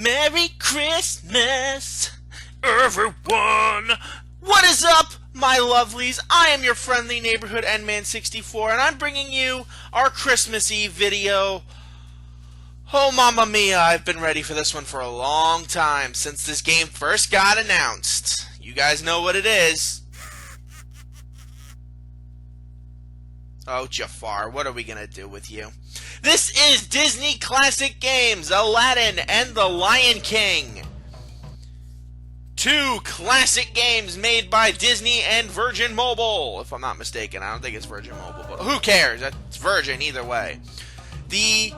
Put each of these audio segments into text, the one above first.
Merry Christmas, everyone! What is up, my lovelies? I am your friendly neighborhood Endman64, and I'm bringing you our Christmas Eve video. Oh, mamma mia, I've been ready for this one for a long time, since this game first got announced. You guys know what it is. Oh, Jafar, what are we gonna do with you? This is Disney Classic Games, Aladdin and the Lion King. Two classic games made by Disney and Virgin Mobile, if I'm not mistaken. I don't think it's Virgin Mobile, but who cares? It's Virgin either way. The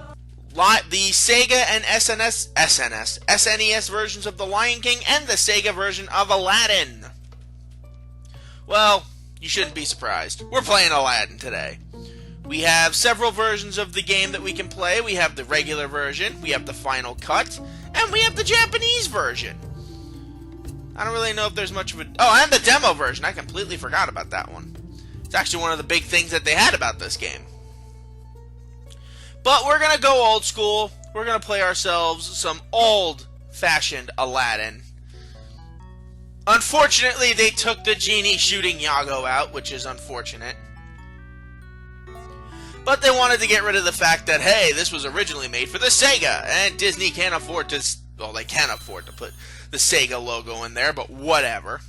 Sega and SNES versions of the Lion King and the Sega version of Aladdin. Well, you shouldn't be surprised. We're playing Aladdin today. We have several versions of the game that we can play. We have the regular version, we have the final cut, and we have the Japanese version. I don't really know if there's much of a... Oh, and the demo version. I completely forgot about that one. It's actually one of the big things that they had about this game. But we're going to go old school. We're going to play ourselves some old-fashioned Aladdin. Unfortunately, they took the genie shooting Yago out, which is unfortunate. But they wanted to get rid of the fact that, hey, this was originally made for the Sega, and Disney can't afford to... Well, they can afford to put the Sega logo in there, but whatever.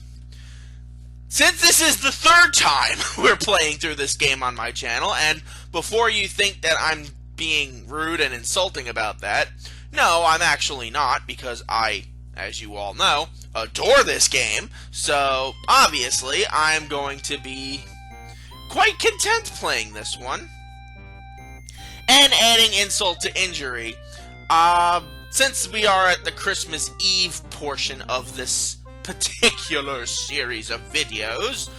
Since this is the third time we're playing through this game on my channel, and before you think that I'm being rude and insulting about that, no, I'm actually not, because I, as you all know, adore this game, so obviously I'm going to be quite content playing this one. And adding insult to injury, since we are at the Christmas Eve portion of this particular series of videos,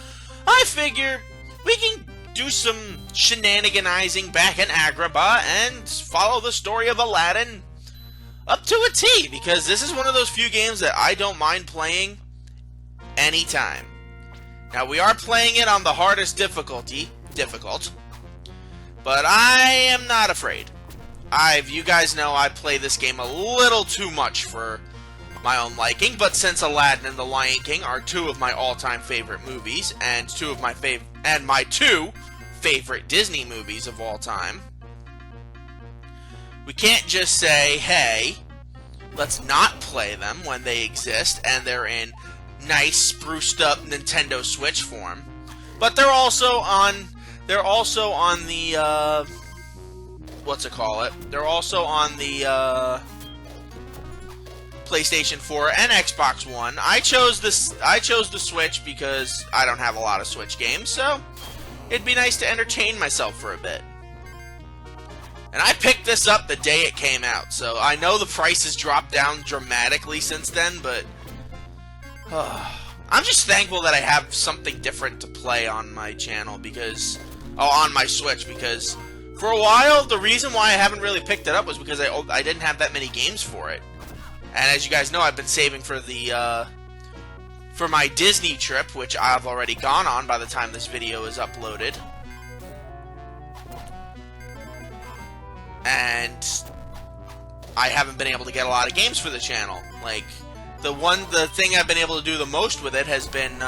I figure we can do some shenaniganizing back in Agrabah and follow the story of Aladdin up to a T, because this is one of those few games that I don't mind playing anytime. Now, we are playing it on the hardest difficult, but I am not afraid. You guys know I play this game a little too much for my own liking, but since Aladdin and the Lion King are two of my all-time favorite movies, and my two favorite Disney movies of all time, we can't just say, hey, let's not play them when they exist and they're in nice, spruced up Nintendo Switch form. But they're also on the They're also on the PlayStation 4 and Xbox One. I chose the Switch because I don't have a lot of Switch games, so it'd be nice to entertain myself for a bit. And I picked this up the day it came out, so I know the price has dropped down dramatically since then, but I'm just thankful that I have something different to play on my channel on my Switch, because for a while, the reason why I haven't really picked it up was because I didn't have that many games for it. And as you guys know, I've been saving for for my Disney trip, which I've already gone on by the time this video is uploaded. And I haven't been able to get a lot of games for the channel. Like, the thing I've been able to do the most with it has been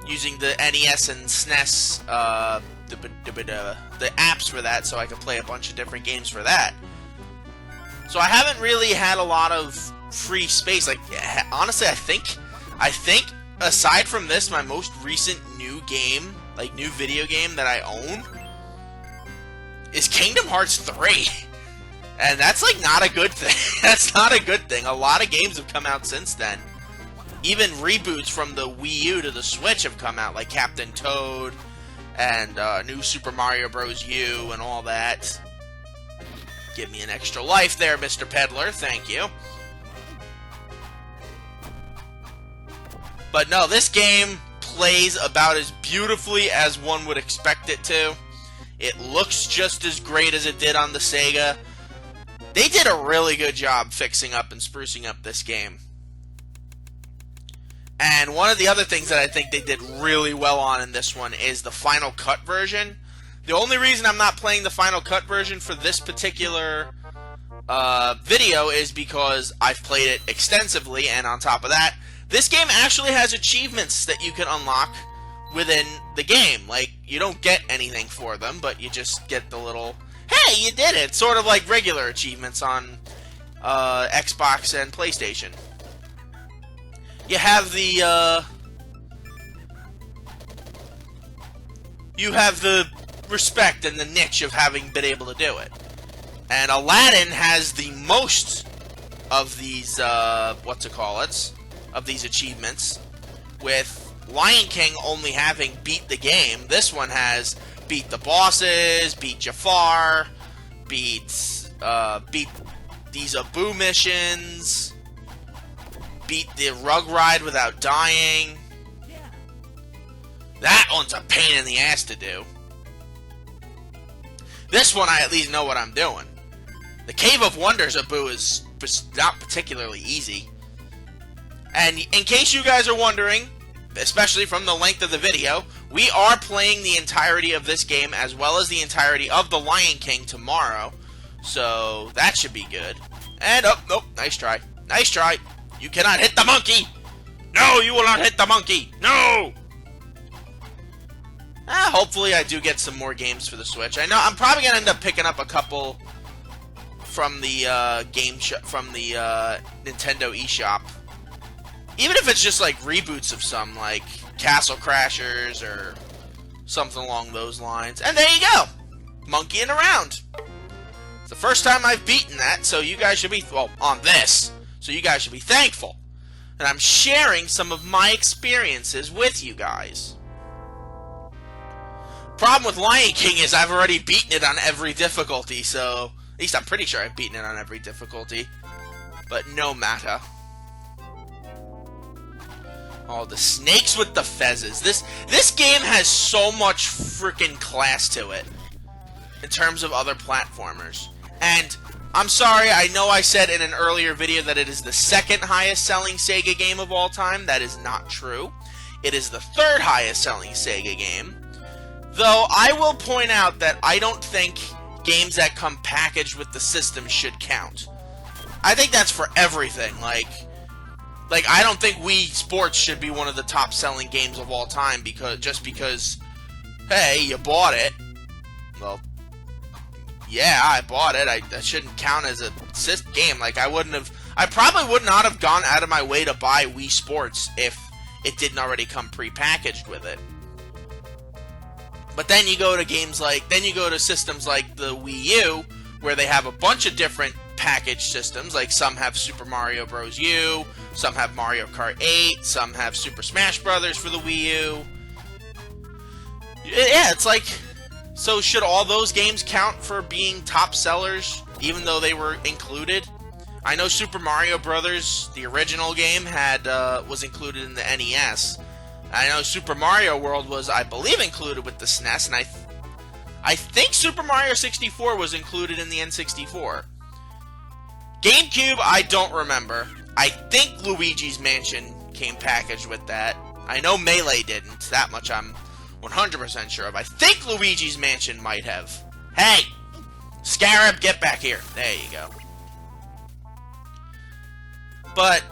using the NES and SNES, the apps for that, so I can play a bunch of different games for that. So I haven't really had a lot of free space. Like, honestly, I think aside from this, my most recent new video game that I own is Kingdom Hearts 3. And that's, like, not a good thing. That's not a good thing. A lot of games have come out since then. Even reboots from the Wii U to the Switch have come out, like Captain Toad and New Super Mario Bros. U and all that. Give me an extra life there, Mr. Peddler. Thank you. But no, this game plays about as beautifully as one would expect it to. It looks just as great as it did on the Sega. They did a really good job fixing up and sprucing up this game. And one of the other things that I think they did really well on in this one is the Final Cut version. The only reason I'm not playing the Final Cut version for this particular video is because I've played it extensively, and on top of that, this game actually has achievements that you can unlock within the game. Like, you don't get anything for them, but you just get the little, hey, you did it! Sort of like regular achievements on Xbox and PlayStation. You have the, respect and the niche of having been able to do it. And Aladdin has the most of these, of these achievements, with Lion King only having beat the game. This one has beat the bosses, beat Jafar, beat these Abu missions, beat the rug ride without dying. That one's a pain in the ass to do. This one I at least know what I'm doing. The Cave of Wonders Abu is not particularly easy. And in case you guys are wondering, especially from the length of the video, we are playing the entirety of this game as well as the entirety of The Lion King tomorrow. So that should be good. And, oh, nope, nice try. Nice try. You cannot hit the monkey! No, you will not hit the monkey! No! Hopefully I do get some more games for the Switch. I know I'm probably going to end up picking up a couple from the Nintendo eShop. Even if it's just like reboots of some, like Castle Crashers or something along those lines. And there you go! Monkeying around. It's the first time I've beaten that, so you guys should be, well, on this. So you guys should be thankful. And I'm sharing some of my experiences with you guys. Problem with Lion King is I've already beaten it on every difficulty, so at least I'm pretty sure I've beaten it on every difficulty. But no matter. Oh, the snakes with the fezzes. This game has so much freaking class to it in terms of other platformers. And I'm sorry, I know I said in an earlier video that it is the second highest selling Sega game of all time. That is not true. It is the third highest selling Sega game. Though I will point out that I don't think games that come packaged with the system should count. I think that's for everything. Like I don't think Wii Sports should be one of the top selling games of all time because, hey, you bought it. Well, yeah, I bought it. That shouldn't count as a game. Like, I probably would not have gone out of my way to buy Wii Sports if it didn't already come pre-packaged with it. But then you go to systems like the Wii U, where they have a bunch of different package systems. Like, some have Super Mario Bros. U, some have Mario Kart 8, some have Super Smash Brothers for the Wii U. Yeah, it's like, so should all those games count for being top sellers, even though they were included? I know Super Mario Brothers, the original game, was included in the NES. I know Super Mario World was, I believe, included with the SNES, and I think Super Mario 64 was included in the N64. GameCube, I don't remember. I think Luigi's Mansion came packaged with that. I know Melee didn't. That much I'm 100% sure of. I think Luigi's Mansion might have. Hey! Scarab, get back here. There you go. But,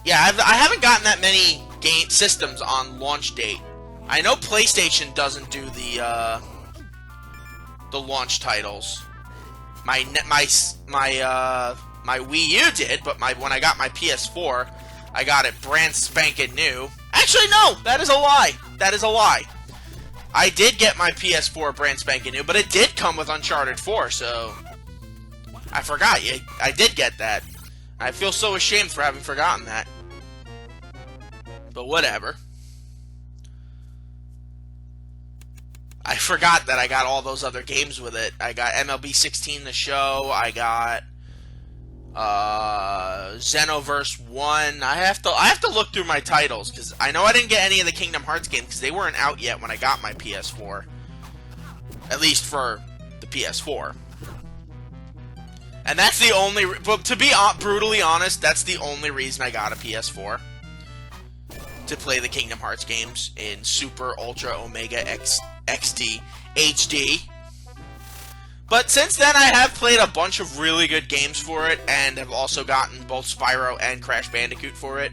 yeah, I haven't gotten that many game systems on launch date. I know PlayStation doesn't do the launch titles. My Wii U did, but when I got my PS4, I got it brand spanking new. Actually, no, that is a lie. That is a lie. I did get my PS4 brand spanking new, but it did come with Uncharted 4, so I forgot. I did get that. I feel so ashamed for having forgotten that. But whatever. I forgot that I got all those other games with it. I got MLB 16 The Show. I got Xenoverse 1. I have to look through my titles because I know I didn't get any of the Kingdom Hearts games because they weren't out yet when I got my PS4. At least for the PS4. And that's the only... But to be brutally honest, that's the only reason I got a PS4. To play the Kingdom Hearts games in Super, Ultra, Omega, XD, HD. But since then, I have played a bunch of really good games for it, and have also gotten both Spyro and Crash Bandicoot for it.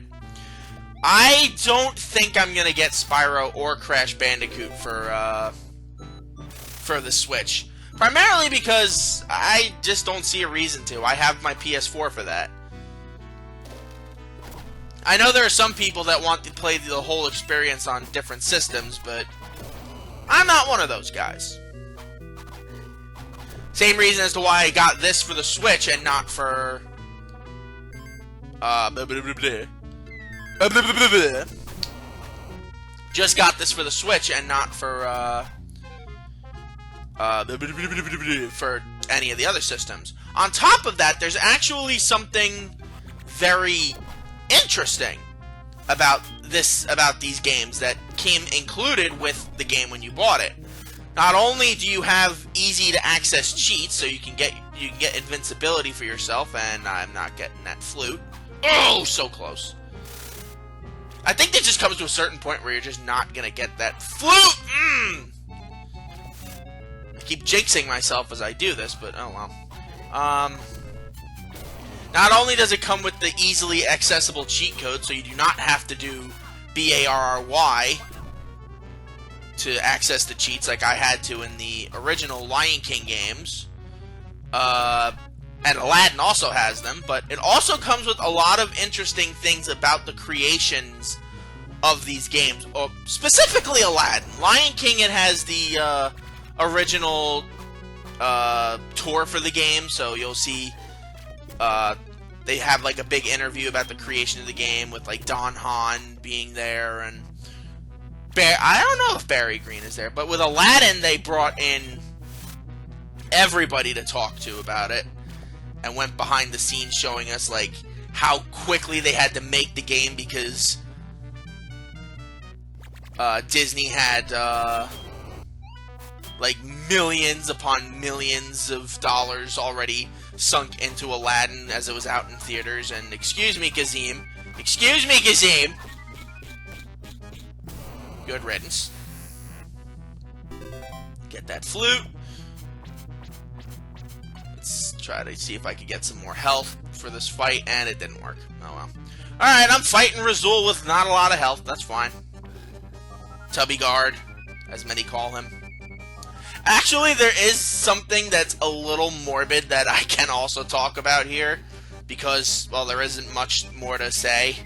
I don't think I'm gonna get Spyro or Crash Bandicoot for the Switch. Primarily because I just don't see a reason to. I have my PS4 for that. I know there are some people that want to play the whole experience on different systems, but I'm not one of those guys. Same reason as to why I got this for the Switch and not for... Just got this for the Switch and not for, for any of the other systems. On top of that, there's actually something very interesting about these games that came included with the game when you bought it. Not only do you have easy to access cheats, so you can get invincibility for yourself, and I'm not getting that flute. Oh, so close. I think it just comes to a certain point where you're just not gonna get that flute. I keep jinxing myself as I do this, but oh well. Not only does it come with the easily accessible cheat code, so you do not have to do BARRY to access the cheats like I had to in the original Lion King games. And Aladdin also has them, but it also comes with a lot of interesting things about the creations of these games. Specifically Aladdin. Lion King, it has the original tour for the game, so you'll see they have like a big interview about the creation of the game with like Don Hahn being there, and I don't know if Barry Green is there, but with Aladdin they brought in everybody to talk to about it and went behind the scenes showing us like how quickly they had to make the game because Disney had like millions upon millions of dollars already sunk into Aladdin as it was out in theaters. And excuse me, Kazim. Excuse me, Kazim. Good riddance. Get that flute. Let's try to see if I could get some more health for this fight, and it didn't work. Oh well. Alright, I'm fighting Razul with not a lot of health. That's fine. Tubby Guard, as many call him. Actually, there is something that's a little morbid that I can also talk about here, because, well, there isn't much more to say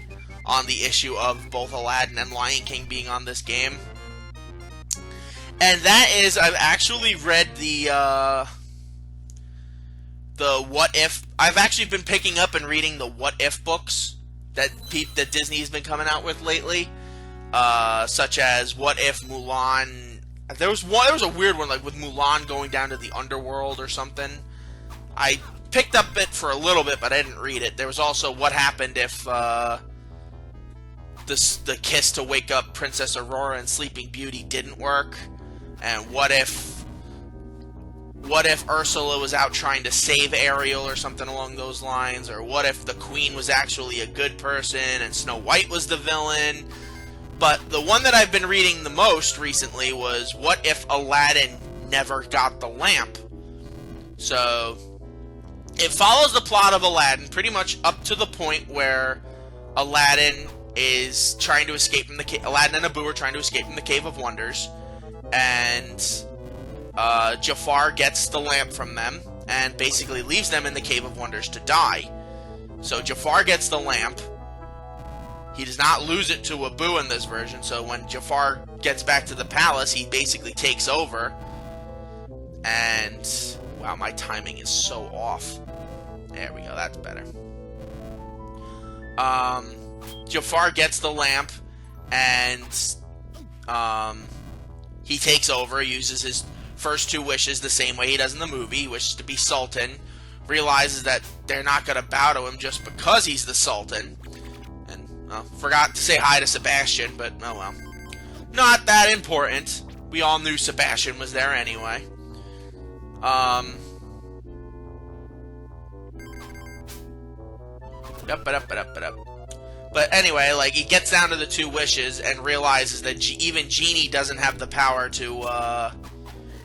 on the issue of both Aladdin and Lion King being on this game. And that is, I've actually read the What If... I've actually been picking up and reading the What If books that Disney's been coming out with lately. Such as What If Mulan... There was a weird one, like with Mulan going down to the underworld or something. I picked up it for a little bit, but I didn't read it. There was also What Happened If the kiss to wake up Princess Aurora and Sleeping Beauty didn't work, and what if Ursula was out trying to save Ariel or something along those lines, or what if the Queen was actually a good person and Snow White was the villain. But the one that I've been reading the most recently was what if Aladdin never got the lamp. So it follows the plot of Aladdin pretty much up to the point where Aladdin is trying to escape from the cave. Aladdin and Abu are trying to escape from the Cave of Wonders, and Jafar gets the lamp from them and basically leaves them in the Cave of Wonders to die. So Jafar gets the lamp. He does not lose it to Abu in this version, so when Jafar gets back to the palace, he basically takes over. And wow, my timing is so off. There we go, that's better. Jafar gets the lamp, and he takes over, uses his first two wishes the same way he does in the movie. He wishes to be Sultan, realizes that they're not going to bow to him just because he's the Sultan. And, forgot to say hi to Sebastian, but oh well. Not that important. We all knew Sebastian was there anyway. But anyway, like, he gets down to the two wishes and realizes that even Genie doesn't have the power to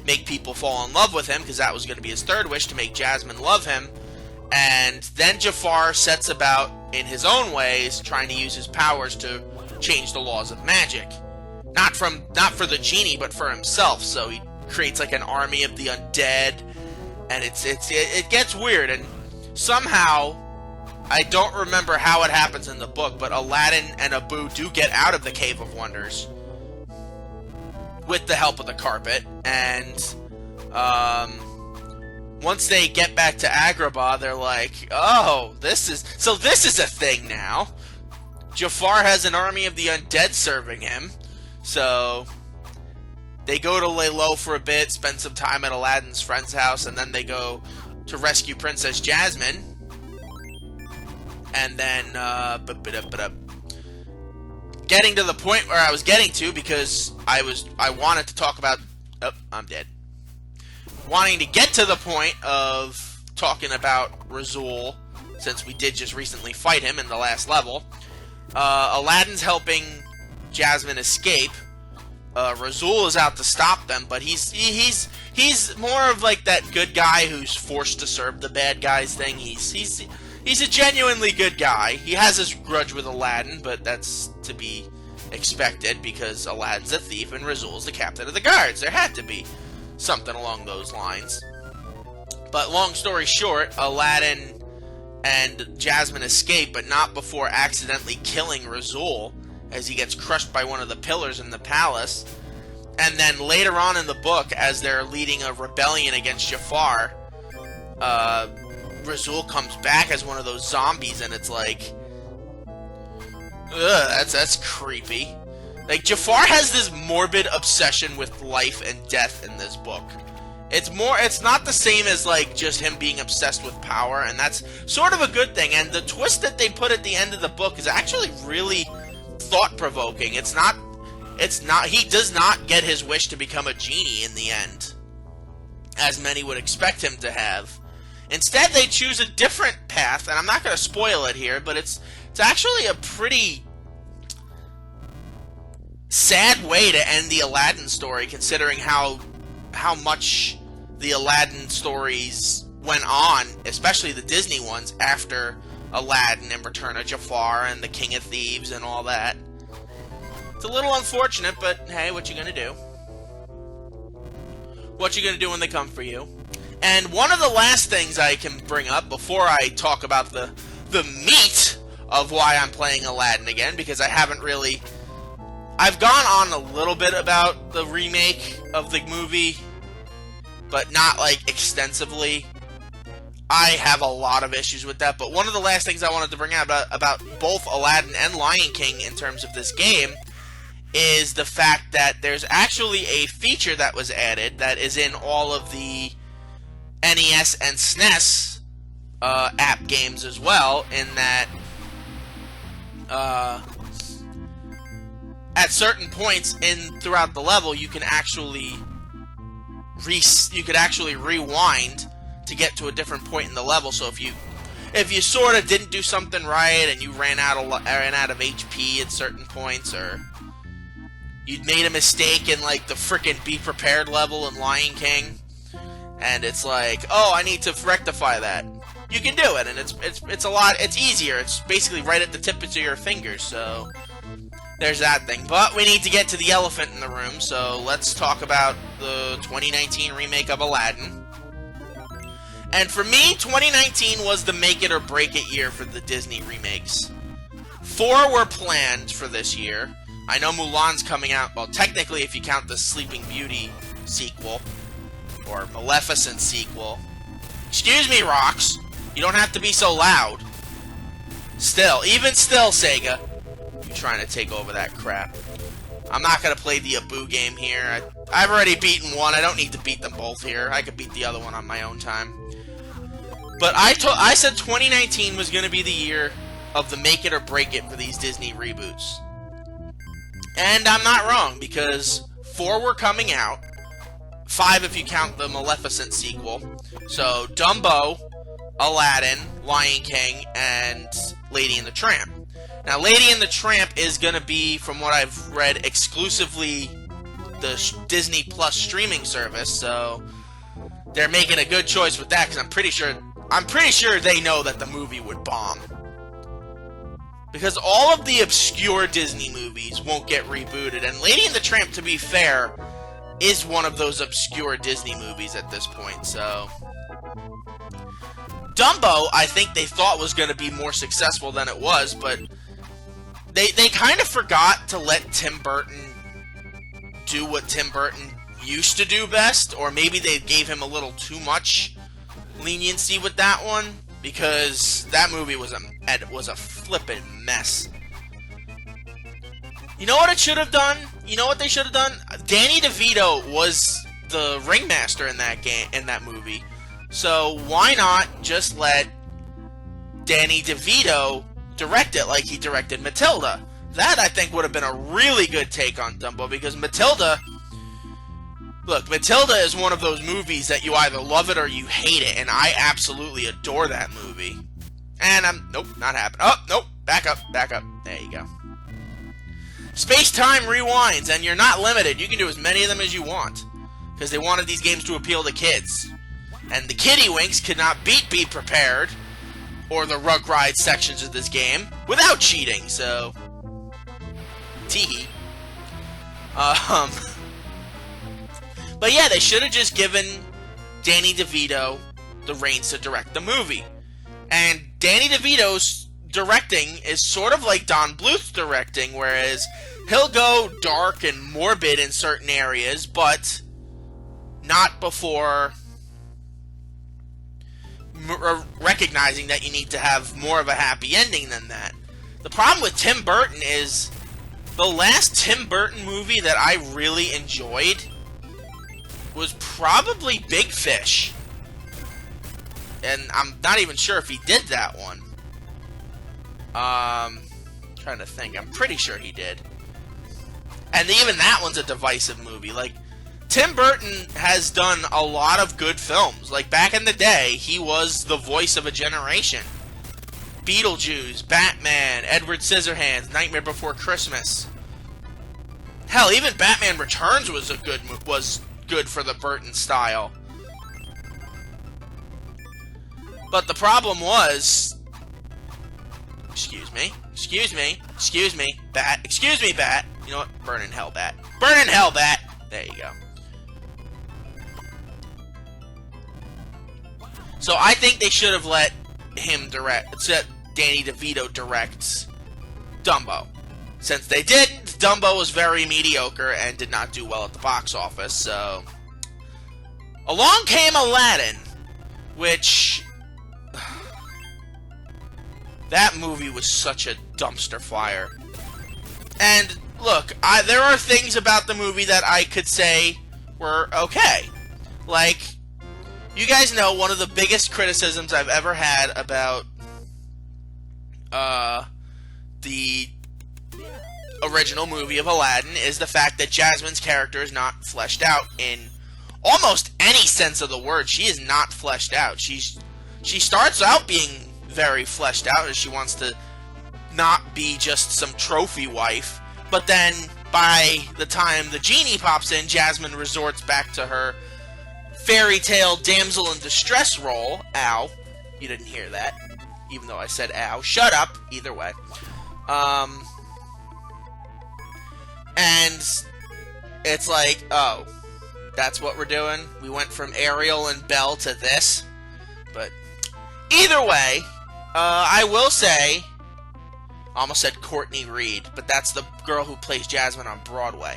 make people fall in love with him, because that was going to be his third wish, to make Jasmine love him. And then Jafar sets about, in his own ways, trying to use his powers to change the laws of magic. Not for the genie, but for himself. So he creates like an army of the undead, and it gets weird. And somehow, I don't remember how it happens in the book, but Aladdin and Abu do get out of the Cave of Wonders with the help of the carpet. And once they get back to Agrabah, they're like, oh, this is a thing now. Jafar has an army of the undead serving him. So they go to lay low for a bit, spend some time at Aladdin's friend's house, and then they go to rescue Princess Jasmine. And then, getting to the point where I was getting to, because I wanted to talk about... Oh, I'm dead. Wanting to get to the point of talking about Razul, since we did just recently fight him in the last level. Aladdin's helping Jasmine escape. Razul is out to stop them, but he's more of like that good guy who's forced to serve the bad guys thing. He's a genuinely good guy. He has his grudge with Aladdin, but that's to be expected because Aladdin's a thief and Razul's the captain of the guards. There had to be something along those lines. But long story short, Aladdin and Jasmine escape, but not before accidentally killing Razul, as he gets crushed by one of the pillars in the palace. And then later on in the book, as they're leading a rebellion against Jafar, Razul comes back as one of those zombies, and it's like, ugh, that's creepy. Like, Jafar has this morbid obsession with life and death in this book. It's not the same as, like, just him being obsessed with power, and that's sort of a good thing. And the twist that they put at the end of the book is actually really thought-provoking. He does not get his wish to become a genie in the end, as many would expect him to have. Instead, they choose a different path, and I'm not going to spoil it here, but it's actually a pretty sad way to end the Aladdin story, considering how much the Aladdin stories went on, especially the Disney ones, after Aladdin and Return of Jafar and the King of Thieves and all that. It's a little unfortunate, but hey, what you gonna do? What you gonna do when they come for you? And one of the last things I can bring up before I talk about the meat of why I'm playing Aladdin again, because I haven't really... I've gone on a little bit about the remake of the movie, but not, like, extensively. I have a lot of issues with that, but one of the last things I wanted to bring out about both Aladdin and Lion King in terms of this game is the fact that there's actually a feature that was added that is in all of the NES and SNES app games as well, in that at certain points throughout the level, you can actually rewind to get to a different point in the level. So if you sort of didn't do something right and you ran out of HP at certain points, or you made a mistake in like the frickin' Be Prepared level in Lion King, and it's like, oh, I need to rectify that. You can do it, and it's easier. It's basically right at the tips of your fingers, so there's that thing. But we need to get to the elephant in the room, so let's talk about the 2019 remake of Aladdin. And for me, 2019 was the make it or break it year for the Disney remakes. 4 were planned for this year. I know Mulan's coming out, well, technically if you count the Sleeping Beauty sequel, or Maleficent sequel. Excuse me, Rox. You don't have to be so loud. Even still, Sega. You're trying to take over that crap. I'm not going to play the Abu game here. I've already beaten one. I don't need to beat them both here. I could beat the other one on my own time. But I said 2019 was going to be the year of the make it or break it for these Disney reboots. And I'm not wrong, because 4 were coming out. 5 if you count the Maleficent sequel. So, Dumbo, Aladdin, Lion King, and Lady and the Tramp. Now, Lady and the Tramp is going to be, from what I've read, exclusively the Disney Plus streaming service, so they're making a good choice with that, because I'm pretty sure they know that the movie would bomb. Because all of the obscure Disney movies won't get rebooted, and Lady and the Tramp, to be fair, is one of those obscure Disney movies at this point, so... Dumbo, I think they thought was going to be more successful than it was, but they kind of forgot to let Tim Burton do what Tim Burton used to do best, or maybe they gave him a little too much leniency with that one, because that movie was a flippin' mess. You know what it should have done? You know what they should have done? Danny DeVito was the ringmaster in that movie. So why not just let Danny DeVito direct it like he directed Matilda? That, I think, would have been a really good take on Dumbo, because Matilda... Look, Matilda is one of those movies that you either love it or you hate it, and I absolutely adore that movie. And nope, not happening. Oh, nope, back up. There you go. Space-time rewinds, and you're not limited. You can do as many of them as you want, because they wanted these games to appeal to kids. And the Kiddywinks could not beat Be Prepared, or the Rugride sections of this game, without cheating, so... Teehee. But yeah, they should have just given Danny DeVito the reins to direct the movie. And Danny DeVito's directing is sort of like Don Bluth's directing, whereas he'll go dark and morbid in certain areas, but not before recognizing that you need to have more of a happy ending than that. The problem with Tim Burton is the last Tim Burton movie that I really enjoyed was probably Big Fish. And I'm not even sure if he did that one. Trying to think. I'm pretty sure he did. And even that one's a divisive movie. Like, Tim Burton has done a lot of good films. Like, back in the day, he was the voice of a generation. Beetlejuice, Batman, Edward Scissorhands, Nightmare Before Christmas. Hell, even Batman Returns was good for the Burton style. But the problem was... Excuse me, Bat. Excuse me, Bat. You know what? Burn in hell, Bat. Burn in hell, Bat! There you go. So I think they should have let Danny DeVito direct Dumbo. Since they didn't, Dumbo was very mediocre and did not do well at the box office, so... Along came Aladdin, which... That movie was such a dumpster fire. And, look, there are things about the movie that I could say were okay. Like, you guys know one of the biggest criticisms I've ever had about the original movie of Aladdin is the fact that Jasmine's character is not fleshed out in almost any sense of the word. She is not fleshed out. She starts out being very fleshed out, as she wants to not be just some trophy wife, but then by the time the genie pops in, Jasmine resorts back to her fairy tale damsel in distress role. Ow. You didn't hear that, even though I said ow. Shut up, either way. And it's like, oh, that's what we're doing? We went from Ariel and Belle to this? But either way, I will say, I almost said Courtney Reed, but that's the girl who plays Jasmine on Broadway.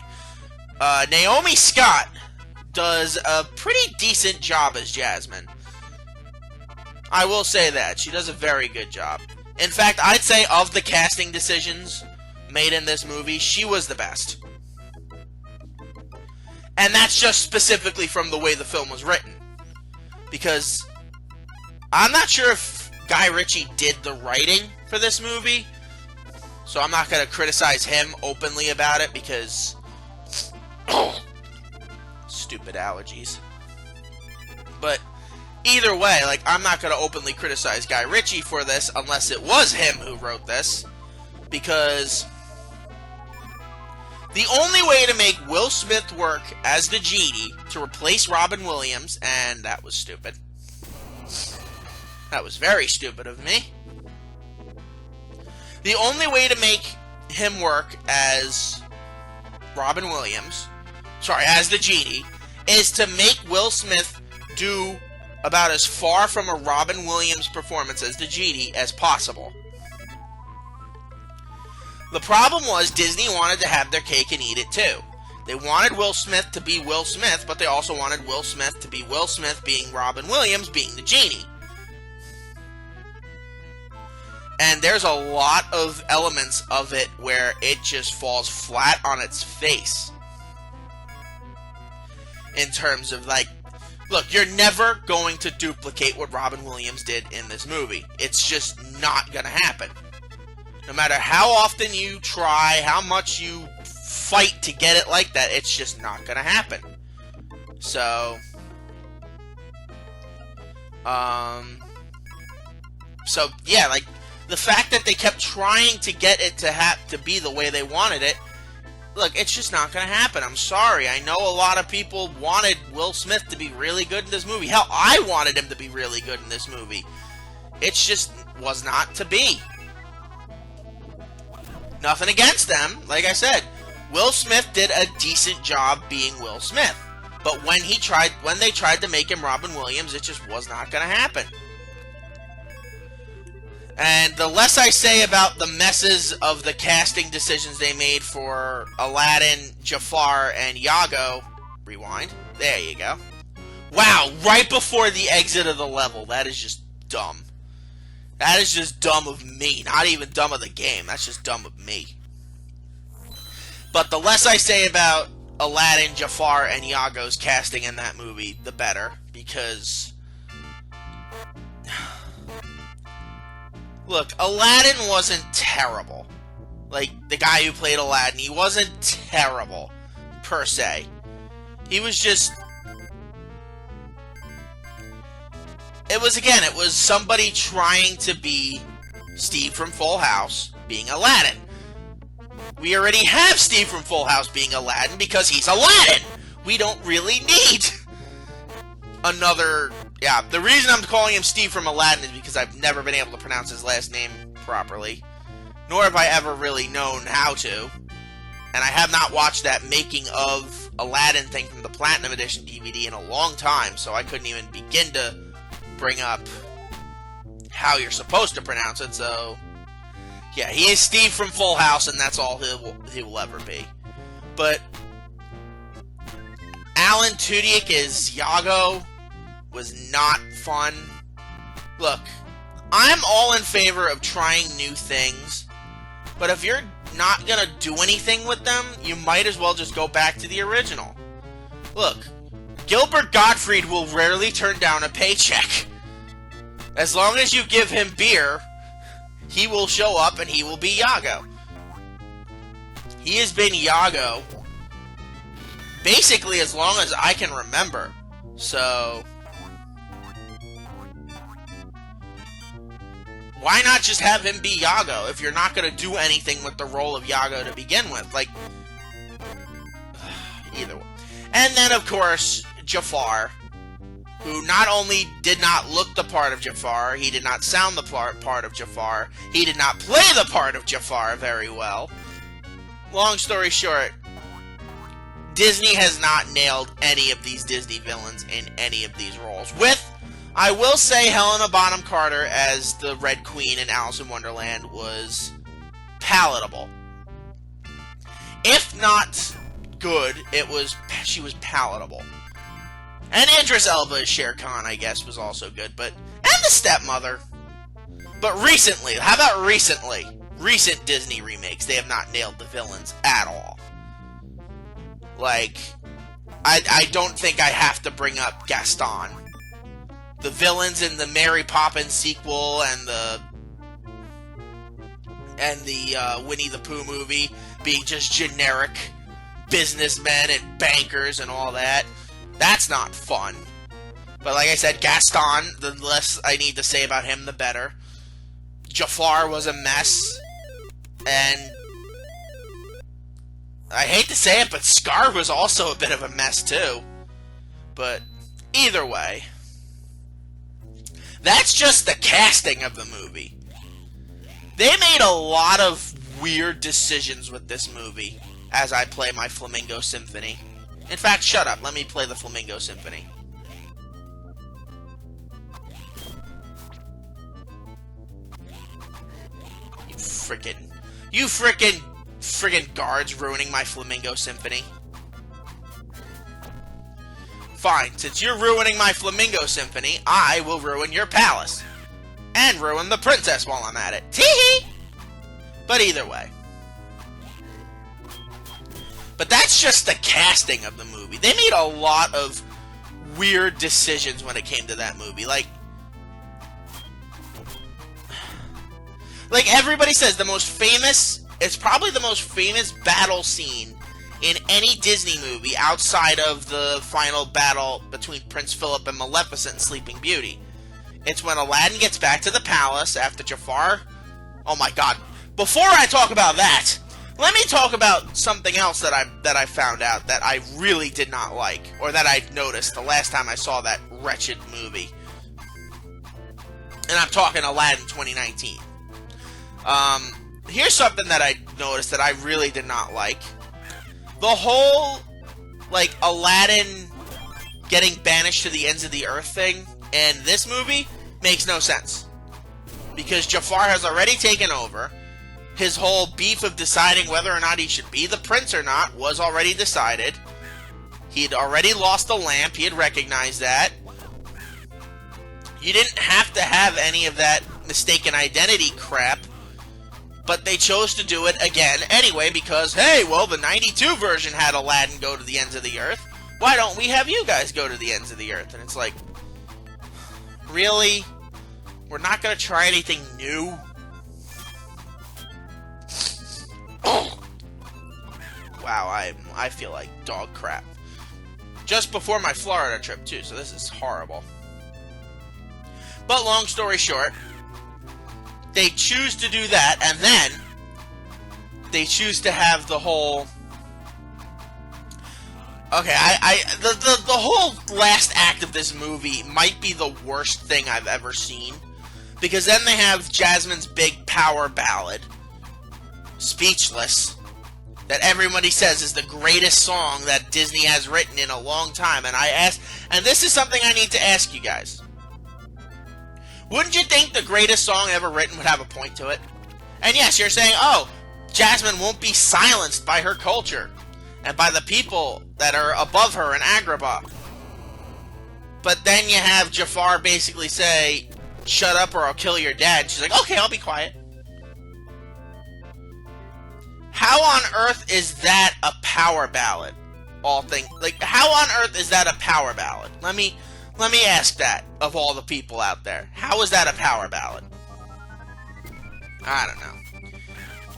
Naomi Scott does a pretty decent job as Jasmine. I will say that. She does a very good job. In fact, I'd say of the casting decisions made in this movie, she was the best. And that's just specifically from the way the film was written. Because I'm not sure if Guy Ritchie did the writing for this movie, so I'm not going to criticize him openly about it because... stupid allergies. But either way, like, I'm not going to openly criticize Guy Ritchie for this unless it was him who wrote this, because The only way to make Will Smith work as the genie to replace Robin Williams, and that was stupid. That was very stupid of me. The only way to make him work as Robin Williams, as the genie, is to make Will Smith do about as far from a Robin Williams performance as the genie as possible. The problem was Disney wanted to have their cake and eat it too. They wanted Will Smith to be Will Smith, but they also wanted Will Smith to be Will Smith being Robin Williams being the genie. And there's a lot of elements of it where it just falls flat on its face. In terms of, like, look, you're never going to duplicate what Robin Williams did in this movie. It's just not going to happen. No matter how often you try, how much you fight to get it like that, it's just not going to happen. So, yeah, like, the fact that they kept trying to get it to be the way they wanted it, look, it's just not going to happen. I'm sorry. I know a lot of people wanted Will Smith to be really good in this movie. Hell, I wanted him to be really good in this movie. It just was not to be. Nothing against them. Like I said, Will Smith did a decent job being Will Smith. But when they tried to make him Robin Williams, it just was not going to happen. And the less I say about the messes of the casting decisions they made for Aladdin, Jafar, and Iago... Rewind. There you go. Wow, right before the exit of the level. That is just dumb. That is just dumb of me. Not even dumb of the game. That's just dumb of me. But the less I say about Aladdin, Jafar, and Iago's casting in that movie, the better. Because... look, Aladdin wasn't terrible. Like, the guy who played Aladdin, he wasn't terrible, per se. He was just... It was somebody trying to be Steve from Full House being Aladdin. We already have Steve from Full House being Aladdin because he's Aladdin! We don't really need another... Yeah, the reason I'm calling him Steve from Aladdin is because I've never been able to pronounce his last name properly. Nor have I ever really known how to. And I have not watched that making of Aladdin thing from the Platinum Edition DVD in a long time, so I couldn't even begin to bring up how you're supposed to pronounce it, so... Yeah, he is Steve from Full House, and that's all he will ever be. But... Alan Tudyk as Iago was not fun. Look, I'm all in favor of trying new things, but if you're not gonna do anything with them, you might as well just go back to the original. Look, Gilbert Gottfried will rarely turn down a paycheck. As long as you give him beer, he will show up and he will be Iago. He has been Iago basically as long as I can remember. So... why not just have him be Iago if you're not going to do anything with the role of Iago to begin with? Like, either way. And then, of course, Jafar, who not only did not look the part of Jafar, he did not sound the part of Jafar, he did not play the part of Jafar very well. Long story short, Disney has not nailed any of these Disney villains in any of these roles. I will say Helena Bonham Carter as the Red Queen in Alice in Wonderland was palatable. If not good, she was palatable. And Idris Elba as Shere Khan, I guess, was also good, and the stepmother. But recently, how about recently? Recent Disney remakes, they have not nailed the villains at all. Like, I don't think I have to bring up Gaston. The villains in the Mary Poppins sequel and the Winnie the Pooh movie being just generic businessmen and bankers and all that. That's not fun. But like I said, Gaston, the less I need to say about him, the better. Jafar was a mess. And I hate to say it, but Scar was also a bit of a mess too. But either way, that's just the casting of the movie. They made a lot of weird decisions with this movie as I play my Flamingo Symphony. In fact, shut up. Let me play the Flamingo Symphony. You frickin' guards ruining my Flamingo Symphony. Fine, since you're ruining my Flamingo Symphony, I will ruin your palace. And ruin the princess while I'm at it. Tee-hee! But either way. But that's just the casting of the movie. They made a lot of weird decisions when it came to that movie. Like everybody says, it's probably the most famous battle scene in any Disney movie outside of the final battle between Prince Philip and Maleficent and Sleeping Beauty. It's when Aladdin gets back to the palace after Jafar. Oh my god. Before I talk about that, let me talk about something else that I found out that I really did not like, or that I noticed the last time I saw that wretched movie. And I'm talking Aladdin 2019. Here's something that I noticed that I really did not like. The whole, Aladdin getting banished to the ends of the earth thing in this movie makes no sense. Because Jafar has already taken over. His whole beef of deciding whether or not he should be the prince or not was already decided. He had already lost the lamp. He had recognized that. You didn't have to have any of that mistaken identity crap. But they chose to do it again anyway because, hey, well, the 92 version had Aladdin go to the ends of the earth. Why don't we have you guys go to the ends of the earth? And it's like, really? We're not going to try anything new? Wow, I feel like dog crap. Just before my Florida trip, too, so this is horrible. But long story short, they choose to do that, and then they choose to have the whole... Okay, the whole last act of this movie might be the worst thing I've ever seen. Because then they have Jasmine's big power ballad, Speechless, that everybody says is the greatest song that Disney has written in a long time. And this is something I need to ask you guys. Wouldn't you think the greatest song ever written would have a point to it? And yes, you're saying, oh, Jasmine won't be silenced by her culture and by the people that are above her in Agrabah. But then you have Jafar basically say, shut up or I'll kill your dad. She's like, okay, I'll be quiet. How on earth is that a power ballad? How on earth is that a power ballad? Let me ask that of all the people out there. How is that a power ballad? I don't know.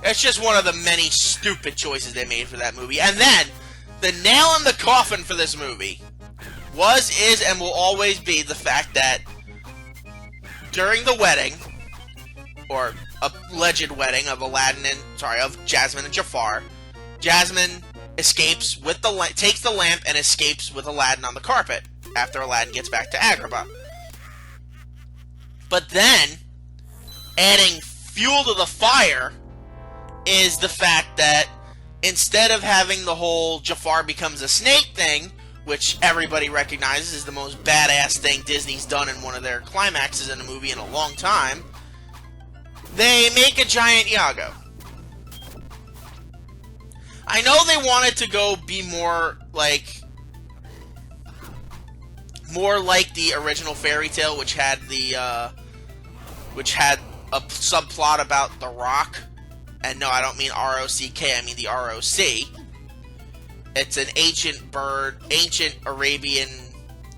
It's just one of the many stupid choices they made for that movie. And then, the nail in the coffin for this movie was, is, and will always be the fact that during the wedding, or alleged wedding of of Jasmine and Jafar, Jasmine escapes with takes the lamp and escapes with Aladdin on the carpet after Aladdin gets back to Agrabah. But then, adding fuel to the fire is the fact that instead of having the whole Jafar becomes a snake thing, which everybody recognizes is the most badass thing Disney's done in one of their climaxes in a movie in a long time, they make a giant Iago. I know they wanted to go be more like the original fairy tale, which had a subplot about the Rock. And no, I don't mean R-O-C-K, I mean the R-O-C. It's an ancient bird, ancient Arabian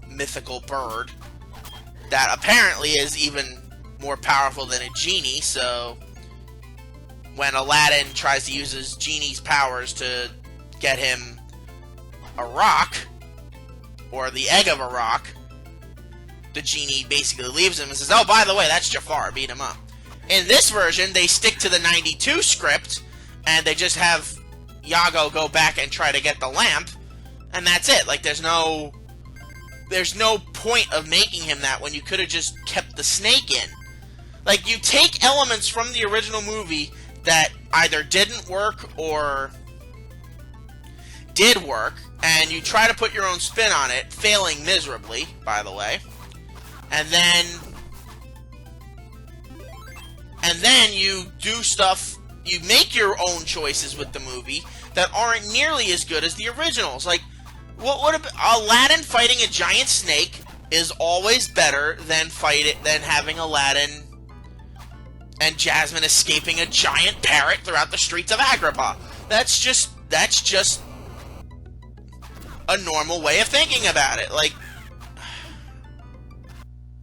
mythical bird that apparently is even more powerful than a genie, so when Aladdin tries to use his genie's powers to get him a rock, or the egg of a rock, the genie basically leaves him and says, oh, by the way, that's Jafar, beat him up. In this version, they stick to the 92 script, and they just have Iago go back and try to get the lamp, and that's it. Like, there's no point of making him that when you could have just kept the snake in. Like, you take elements from the original movie that either didn't work or did work, and you try to put your own spin on it, failing miserably, by the way. And then you do stuff, you make your own choices with the movie that aren't nearly as good as the originals. Like, what Aladdin fighting a giant snake is always better than having Aladdin and Jasmine escaping a giant parrot throughout the streets of Agrabah. That's just a normal way of thinking about it. Like,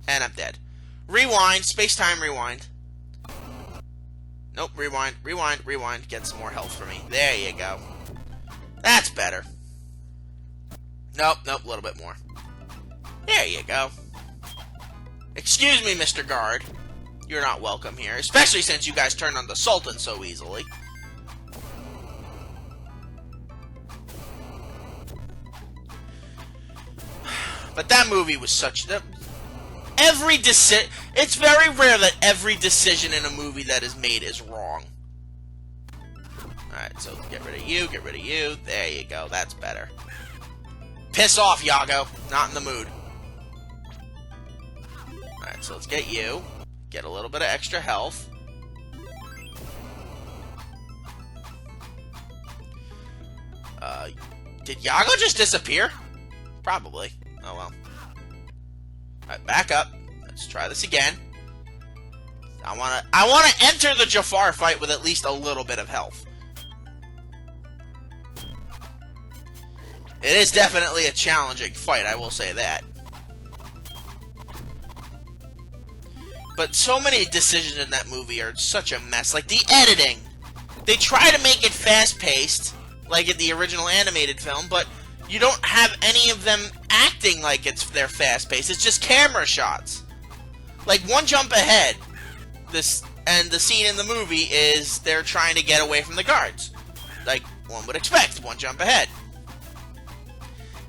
and I'm dead. Rewind, space-time rewind. Nope, rewind, get some more health for me. There you go. That's better. Nope, a little bit more. There you go. Excuse me, Mr. Guard. You're not welcome here, especially since you guys turned on the Sultan so easily. But that movie was such... It's very rare that every decision in a movie that is made is wrong. Alright, so get rid of you. There you go, that's better. Piss off, Iago. Not in the mood. Alright, so let's get you. Get a little bit of extra health. Did Iago just disappear? Probably. Oh well. Alright, back up. Let's try this again. I wanna enter the Jafar fight with at least a little bit of health. It is definitely a challenging fight, I will say that. But so many decisions in that movie are such a mess. Like, the editing. They try to make it fast-paced, like in the original animated film, but you don't have any of them acting like they're fast-paced. It's just camera shots. Like, one jump ahead. And the scene in the movie is they're trying to get away from the guards. Like one would expect. One jump ahead.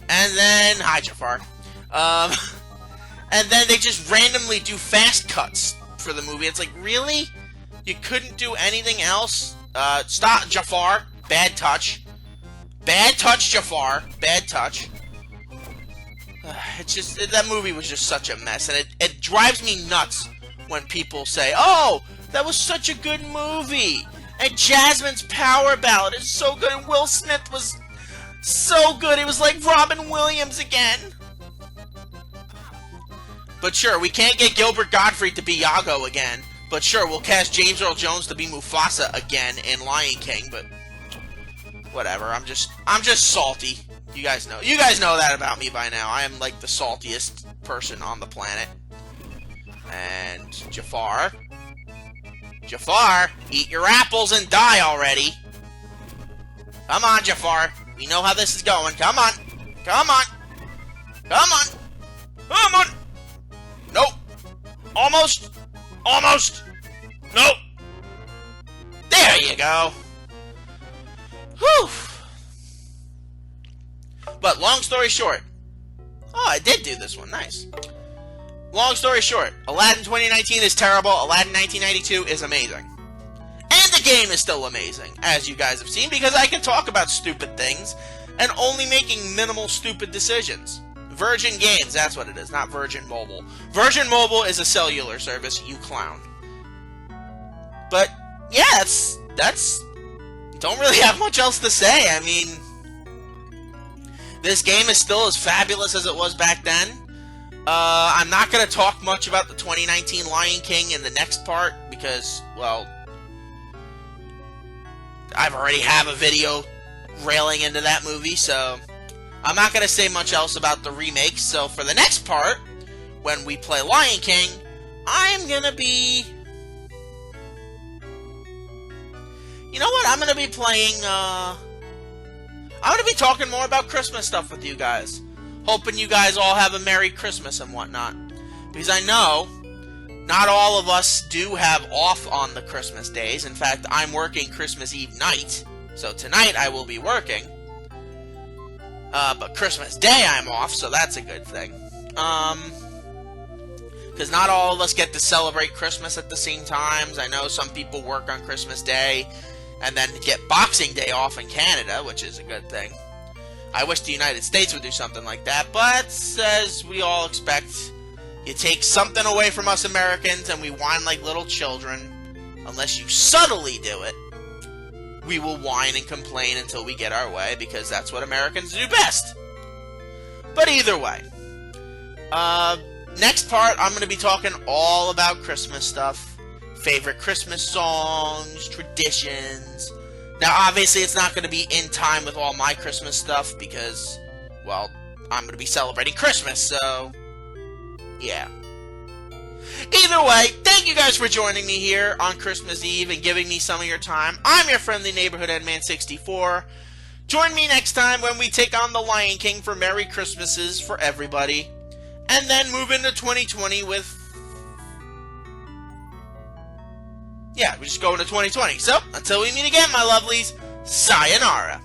And then... Hi, Jafar. And then they just randomly do fast cuts for the movie. It's like, really? You couldn't do anything else? Stop, Jafar. Bad touch. Bad touch, Jafar. Bad touch. It's just... That movie was just such a mess. And it drives me nuts when people say, oh, that was such a good movie. And Jasmine's Power Ballad is so good. And Will Smith was so good. It was like Robin Williams again. But sure, we can't get Gilbert Gottfried to be Iago again. But sure, we'll cast James Earl Jones to be Mufasa again in Lion King. But whatever. I'm just salty. You guys know that about me by now. I am like the saltiest person on the planet. And Jafar, eat your apples and die already. Come on, Jafar. We know how this is going. Come on. Nope. Almost. Nope. There you go. Whew. But long story short. Oh, I did do this one. Nice. Long story short, Aladdin 2019 is terrible, Aladdin 1992 is amazing. And the game is still amazing, as you guys have seen, because I can talk about stupid things, and only making minimal stupid decisions. Virgin Games, that's what it is, not Virgin Mobile. Virgin Mobile is a cellular service, you clown. But, yeah, that's... Don't really have much else to say, I mean... This game is still as fabulous as it was back then. I'm not going to talk much about the 2019 Lion King in the next part, because, well, I've already have a video railing into that movie, so I'm not going to say much else about the remake. So for the next part, when we play Lion King, I'm going to be... You know what? I'm going to be playing, I'm going to be talking more about Christmas stuff with you guys. Hoping you guys all have a Merry Christmas and whatnot. Because I know not all of us do have off on the Christmas days. In fact, I'm working Christmas Eve night. So tonight I will be working. But Christmas Day I'm off, so that's a good thing. Because not all of us get to celebrate Christmas at the same times. I know some people work on Christmas Day and then get Boxing Day off in Canada, which is a good thing. I wish the United States would do something like that, but as we all expect, you take something away from us Americans and we whine like little children. Unless you subtly do it, we will whine and complain until we get our way, because that's what Americans do best. But either way, next part, I'm going to be talking all about Christmas stuff. Favorite Christmas songs, traditions. Now, obviously, it's not going to be in time with all my Christmas stuff because, well, I'm going to be celebrating Christmas, so, yeah. Either way, thank you guys for joining me here on Christmas Eve and giving me some of your time. I'm your friendly neighborhood Edman64. Join me next time when we take on the Lion King for Merry Christmases for everybody. And then move into 2020 with... yeah, we just go into 2020. So, until we meet again, my lovelies, sayonara.